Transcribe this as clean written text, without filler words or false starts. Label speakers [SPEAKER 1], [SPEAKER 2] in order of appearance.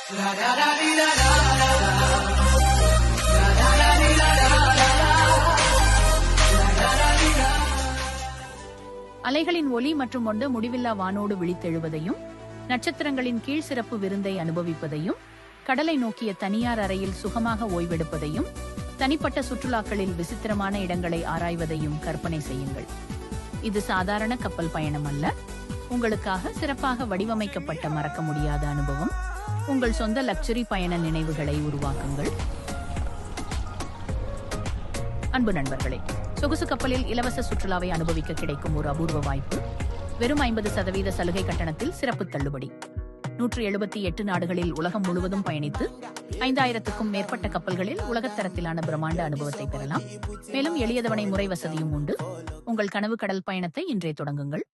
[SPEAKER 1] அலைகளின் ஒலி மற்றும் ஒன்று முடிவில்லா வானோடு விழித்தெழுவதையும், நட்சத்திரங்களின் கீழ் சிறப்பு விருந்தை அனுபவிப்பதையும், கடலை நோக்கிய தனியார் அறையில் சுகமாக ஓய்வெடுப்பதையும், தனிப்பட்ட சுற்றுலாக்களில் விசித்திரமான இடங்களை ஆராய்வதையும் கற்பனை செய்யுங்கள். இது சாதாரண கப்பல் பயணம் அல்ல, உங்களுக்காக சிறப்பாக வடிவமைக்கப்பட்ட மறக்க முடியாத அனுபவம். உங்கள் சொந்த லக்ஸரி பயண நினைவுகளை உருவாக்குங்கள். அன்பு நண்பர்களே, சொகுசு கப்பலில் இலவச சுற்றுலாவை அனுபவிக்க கிடைக்கும் ஒரு அபூர்வ வாய்ப்பு. வெறும் 50% சலுகை கட்டணத்தில் சிறப்பு தள்ளுபடி. 178 நாடுகளில் உலகம் முழுவதும் பயணித்து 5000க்கும் மேற்பட்ட கப்பல்களில் உலகத்தரத்திலான பிரம்மாண்ட அனுபவத்தை பெறலாம். மேலும் எளியதவணை முறை வசதியும் உண்டு. உங்கள் கனவு கடல் பயணத்தை இன்றே தொடங்குங்கள்.